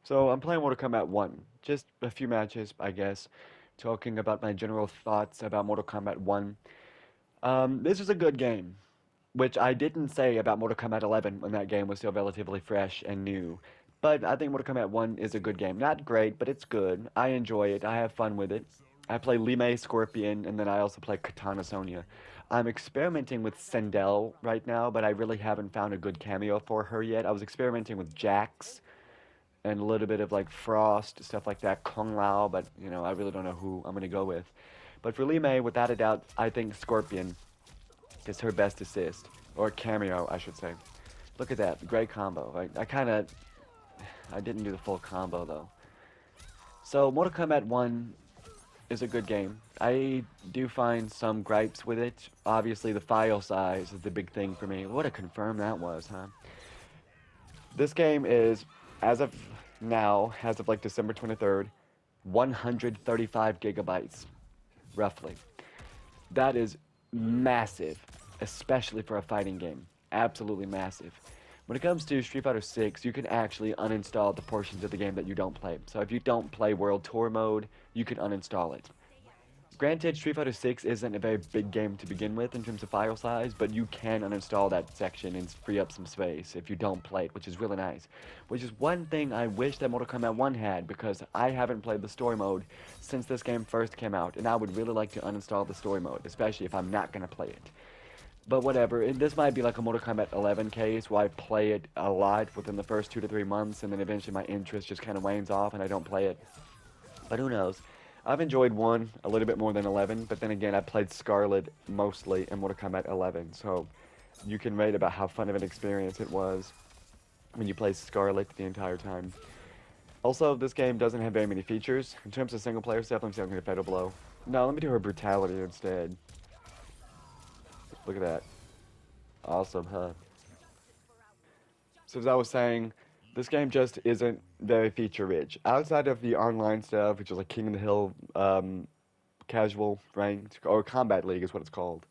So I'm playing Mortal Kombat 1. Just a few matches, I guess, talking about my general thoughts about Mortal Kombat 1. This is a good game, which I didn't say about Mortal Kombat 11 when that game was still relatively fresh and new. But I think Mortal Kombat 1 is a good game. Not great, but it's good. I enjoy it. I have fun with it. I play Li Mei Scorpion, and then I also play Kitana Sonya. I'm experimenting with Sendel right now, but I really haven't found a good cameo for her yet. I was experimenting with Jax and a little bit of like Frost, stuff like that, Kung Lao, but I really don't know who I'm gonna go with. But for Li Mei, without a doubt, I think Scorpion is her best assist, or cameo, I should say. Look at that, great combo. I didn't do the full combo though. So Mortal Kombat 1 is a good game. I do find some gripes with it. Obviously, the file size is the big thing for me. What a confirm that was, huh? This game is, as of now, as of like December 23rd, 135 gigabytes, roughly. That is massive, especially for a fighting game. Absolutely massive. When it comes to Street Fighter 6, you can actually uninstall the portions of the game that you don't play. So if you don't play World Tour mode, you can uninstall it. Granted, Street Fighter 6 isn't a very big game to begin with in terms of file size, but you can uninstall that section and free up some space if you don't play it, which is really nice. Which is one thing I wish that Mortal Kombat 1 had, because I haven't played the story mode since this game first came out, and I would really like to uninstall the story mode, especially if I'm not going to play it. But whatever, this might be like a Mortal Kombat 11 case where I play it a lot within the first 2 to 3 months, and then eventually my interest just kind of wanes off and I don't play it. But who knows? I've enjoyed 1 a little bit more than 11, but then again, I played Scarlet mostly in Mortal Kombat 11, so you can rate about how fun of an experience it was when you play Scarlet the entire time. Also, this game doesn't have very many features. In terms of single player stuff, let me see if I can get Fatal Blow. No, let me do her Brutality instead. Look at that. Awesome, huh? So as I was saying, this game just isn't very feature rich. Outside of the online stuff, which is like King of the Hill, casual ranked, or Combat League is what it's called.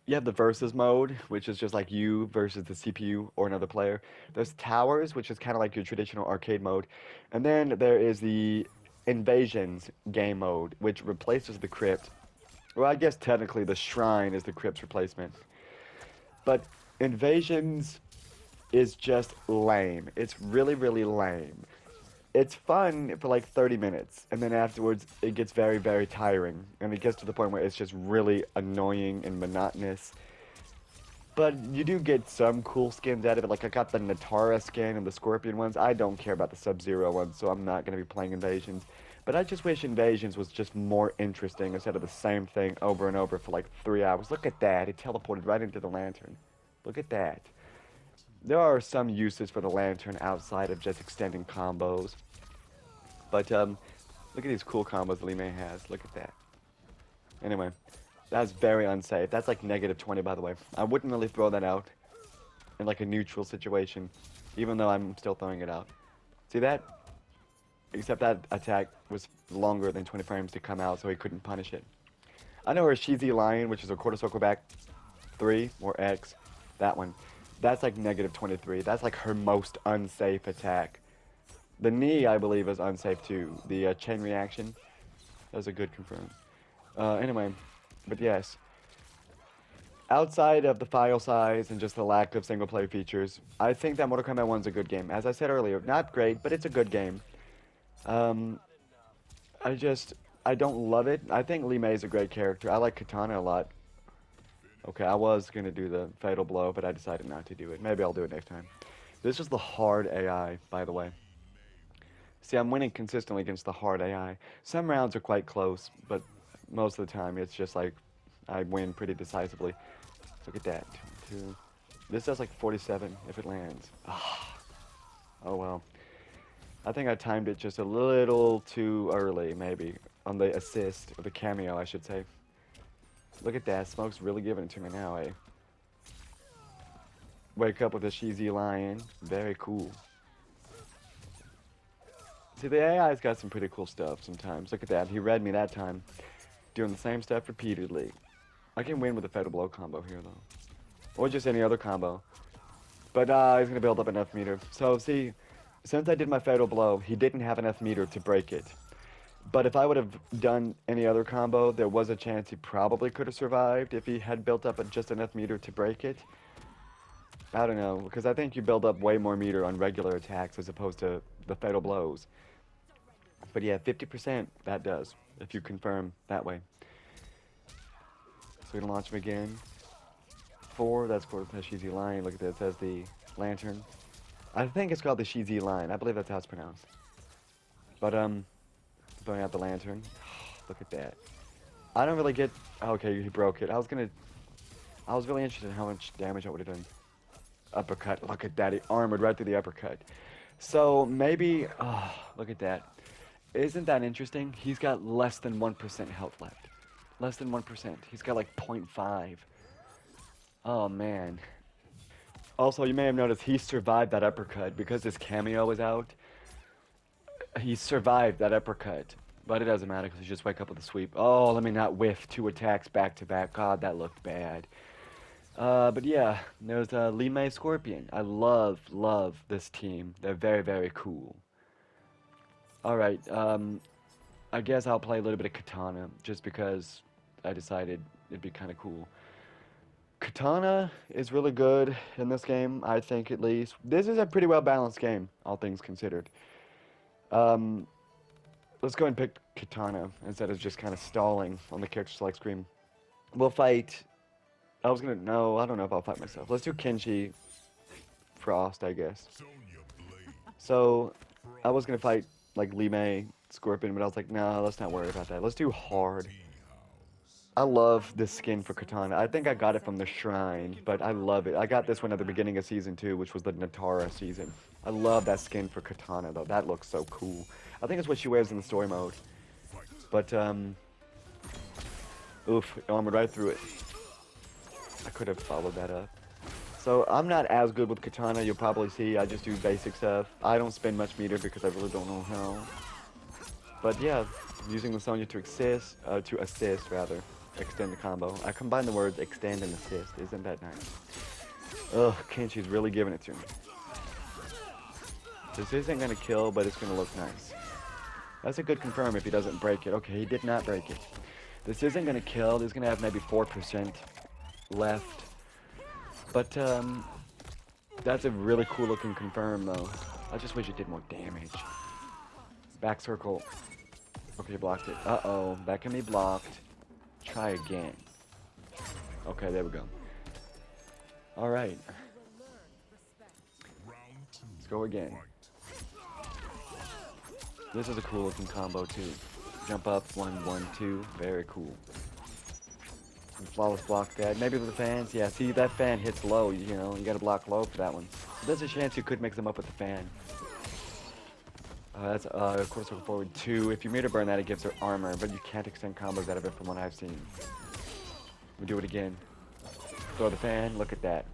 You have the versus mode, which is just like you versus the CPU or another player. There's towers, which is kind of like your traditional arcade mode. And then there is the invasions game mode, which replaces the crypt. Well, I guess technically the shrine is the crypt's replacement. But invasions is just lame. It's really, really lame. It's fun for like 30 minutes, and then afterwards it gets very, very tiring, and it gets to the point where it's just really annoying and monotonous. But you do get some cool skins out of it, like I got the Natara skin and the Scorpion ones. I don't care about the Sub-Zero ones, so I'm not going to be playing Invasions. But I just wish Invasions was just more interesting instead of the same thing over and over for like 3 hours. Look at that, it teleported right into the lantern. Look at that. There are some uses for the lantern outside of just extending combos. But look at these cool combos Li Mei has. Look at that. Anyway, that's very unsafe. That's like -20, by the way. I wouldn't really throw that out in like a neutral situation, even though I'm still throwing it out. See that? Except that attack was longer than 20 frames to come out, so he couldn't punish it. I know her Shizi Lion, which is a quarter circle back 3 or X. That one. That's like -23. That's like her most unsafe attack. The knee, I believe, is unsafe too. The chain reaction. That was a good confirm. Anyway, but yes. Outside of the file size and just the lack of single player features, I think that Mortal Kombat 1 is a good game. As I said earlier, not great, but it's a good game. Um, I don't love it. I think Li Mei is a great character. I like Kitana a lot. Okay, I was gonna do the Fatal Blow, but I decided not to do it. Maybe I'll do it next time. This is the hard AI, by the way. See, I'm winning consistently against the hard AI. Some rounds are quite close, but most of the time it's just like I win pretty decisively. Look at that. Two. This does like 47 if it lands. Oh well. I think I timed it just a little too early, maybe, on the assist, or the cameo, I should say. Look at that. Smoke's really giving it to me now, eh? Wake up with a Shizi Lion. Very cool. See, the AI's got some pretty cool stuff sometimes. Look at that. He read me that time. Doing the same stuff repeatedly. I can win with a Fatal Blow combo here, though. Or just any other combo. But he's going to build up enough meter. So, see, Since I did my fatal blow, he didn't have enough meter to break it. But if I would have done any other combo, there was a chance he probably could have survived if he had built up just enough meter to break it. I don't know, because I think you build up way more meter on regular attacks as opposed to the fatal blows. But yeah, 50% that does, if you confirm that way. So we're gonna launch him again. 4, that's for the Shizi line. Look at that, it says the lantern. I think it's called the Shizi line. I believe that's how it's pronounced. But throwing out the lantern. Look at that. I don't really get. Okay, he broke it. I was really interested in how much damage I would have done. Uppercut. Look at that. He armored right through the uppercut. So maybe. Oh, look at that. Isn't that interesting? He's got less than 1% health left. Less than 1%. He's got like 0.5. Oh man. Also, you may have noticed he survived that uppercut because his cameo was out. He survived that uppercut. But it doesn't matter because he just wake up with a sweep. Oh, let me not whiff 2 attacks back to back. God, that looked bad. But yeah, there's Li Mei Scorpion. I love this team. They're very, very cool. Alright, I guess I'll play a little bit of Kitana just because I decided it'd be kind of cool. Kitana is really good in this game, I think at least. This is a pretty well balanced game, all things considered. Um, let's go and pick Kitana instead of just kind of stalling on the character select screen. We'll fight. No, I don't know if I'll fight myself. Let's do Kenshi Frost, I guess. So, I was gonna fight like Li Mei Scorpion, but I was like, nah, let's not worry about that. Let's do hard. I love this skin for Kitana. I think I got it from the shrine, but I love it. I got this one at the beginning of season 2, which was the Natara season. I love that skin for Kitana, though. That looks so cool. I think it's what she wears in the story mode. But, oof, it armored right through it. I could have followed that up. So, I'm not as good with Kitana. You'll probably see I just do basic stuff. I don't spend much meter because I really don't know how. But yeah, using the Sonya to assist, extend the combo. I combine the words extend and assist. Isn't that nice? Ugh, Kenshi's really giving it to me. This isn't gonna kill, but it's gonna look nice. That's a good confirm if he doesn't break it. Okay, he did not break it. This isn't gonna kill. This is gonna have maybe 4% left. But that's a really cool looking confirm though. I just wish it did more damage. Back circle. Okay, blocked it. Uh-oh, that can be blocked. Try again. Okay, there we go. Alright. Let's go again. This is a cool looking combo too. Jump up, 1, 1, 2. Very cool. And flawless block that. Maybe with the fans. Yeah, see, that fan hits low, you know. You gotta block low for that one. There's a chance you could mix them up with the fan. That's quarter circle forward 2. If you meter burn that, it gives her armor, but you can't extend combos out of it from what I've seen. We do it again. Throw the fan. Look at that.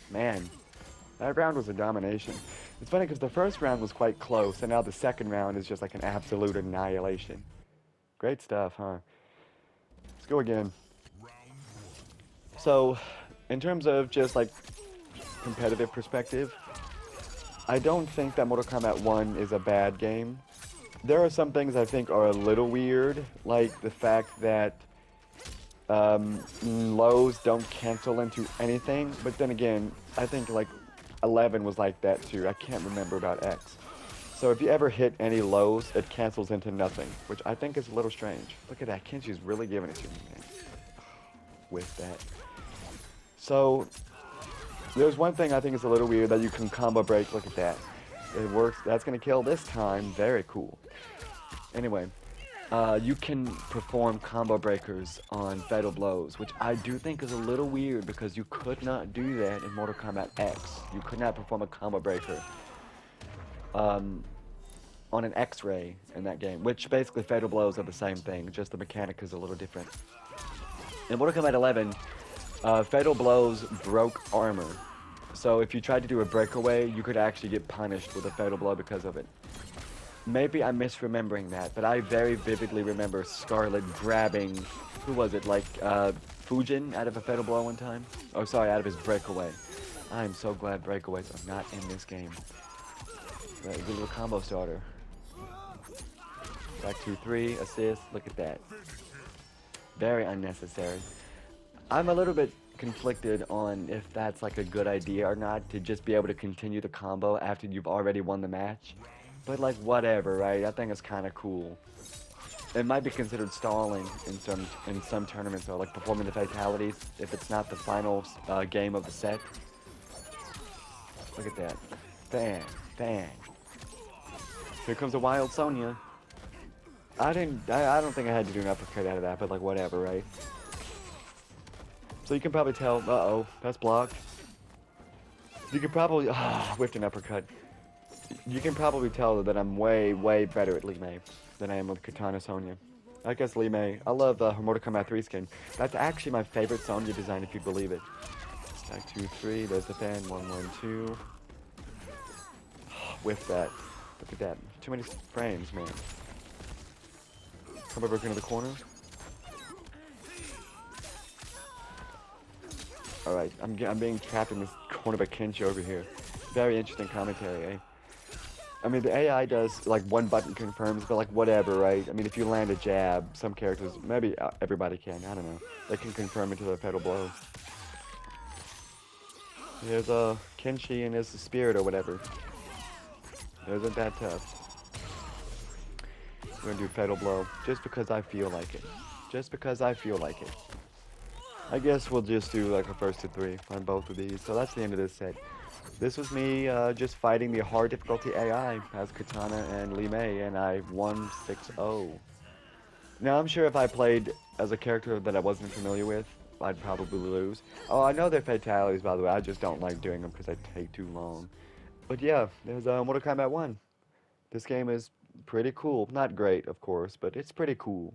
Man, that round was a domination. It's funny because the first round was quite close, and now the second round is just like an absolute annihilation. Great stuff, huh? Let's go again. So, in terms of just like competitive perspective, I don't think that Mortal Kombat 1 is a bad game. There are some things I think are a little weird, like the fact that lows don't cancel into anything, but then again, I think like 11 was like that too. I can't remember about X. So if you ever hit any lows, it cancels into nothing, which I think is a little strange. Look at that, Kenshi's really giving it to me, man. With that. So, there's one thing I think is a little weird that you can combo break. Look at that. It works. That's going to kill this time. Very cool. Anyway, you can perform combo breakers on fatal blows, which I do think is a little weird because you could not do that in Mortal Kombat X. You could not perform a combo breaker on an X-ray in that game, which basically fatal blows are the same thing, just the mechanic is a little different. In Mortal Kombat 11, fatal blows broke armor. So if you tried to do a breakaway, you could actually get punished with a fatal blow because of it. Maybe I'm misremembering that, but I very vividly remember Scarlet grabbing, who was it, like Fujin out of a fatal blow one time? Oh, sorry, out of his breakaway. I'm so glad breakaways are not in this game. Right, good little combo starter. Back 2-3, assist, look at that. Very unnecessary. I'm a little bit conflicted on if that's like a good idea or not to just be able to continue the combo after you've already won the match. But like whatever, right? I think it's kind of cool. It might be considered stalling in some tournaments, or like performing the fatalities if it's not the final game of the set. Look at that. Bang, bang. Here comes a wild Sonya. I don't think I had to do an uppercut out of that, but like whatever, right? So you can probably tell, uh-oh, that's blocked. You can probably, whiffed an uppercut. You can probably tell that I'm way, way better at Li Mei than I am with Kitana Sonya. I guess Li Mei, I love her Mortal Kombat 3 skin. That's actually my favorite Sonya design, if you believe it. Back 2-3, there's the fan, 1-1-2. Whiff that. Look at that. Too many frames, man. Come over into the corner. Alright, I'm being trapped in this corner by Kenshi over here. Very interesting commentary, eh? I mean, the AI does, like, one button confirms, but, like, whatever, right? I mean, if you land a jab, some characters, maybe everybody can, I don't know. They can confirm into the fatal blow. There's Kenshi and his spirit or whatever. It isn't that tough. We're gonna do fatal blow, just because I feel like it. Just because I feel like it. I guess we'll just do like a first to 3 on both of these. So that's the end of this set. This was me just fighting the hard difficulty AI as Kitana and Li Mei, and I won 6-0. Now I'm sure if I played as a character that I wasn't familiar with, I'd probably lose. Oh, I know they're fatalities, by the way. I just don't like doing them because they take too long. But yeah, there's Mortal Kombat 1. This game is pretty cool. Not great, of course, but it's pretty cool.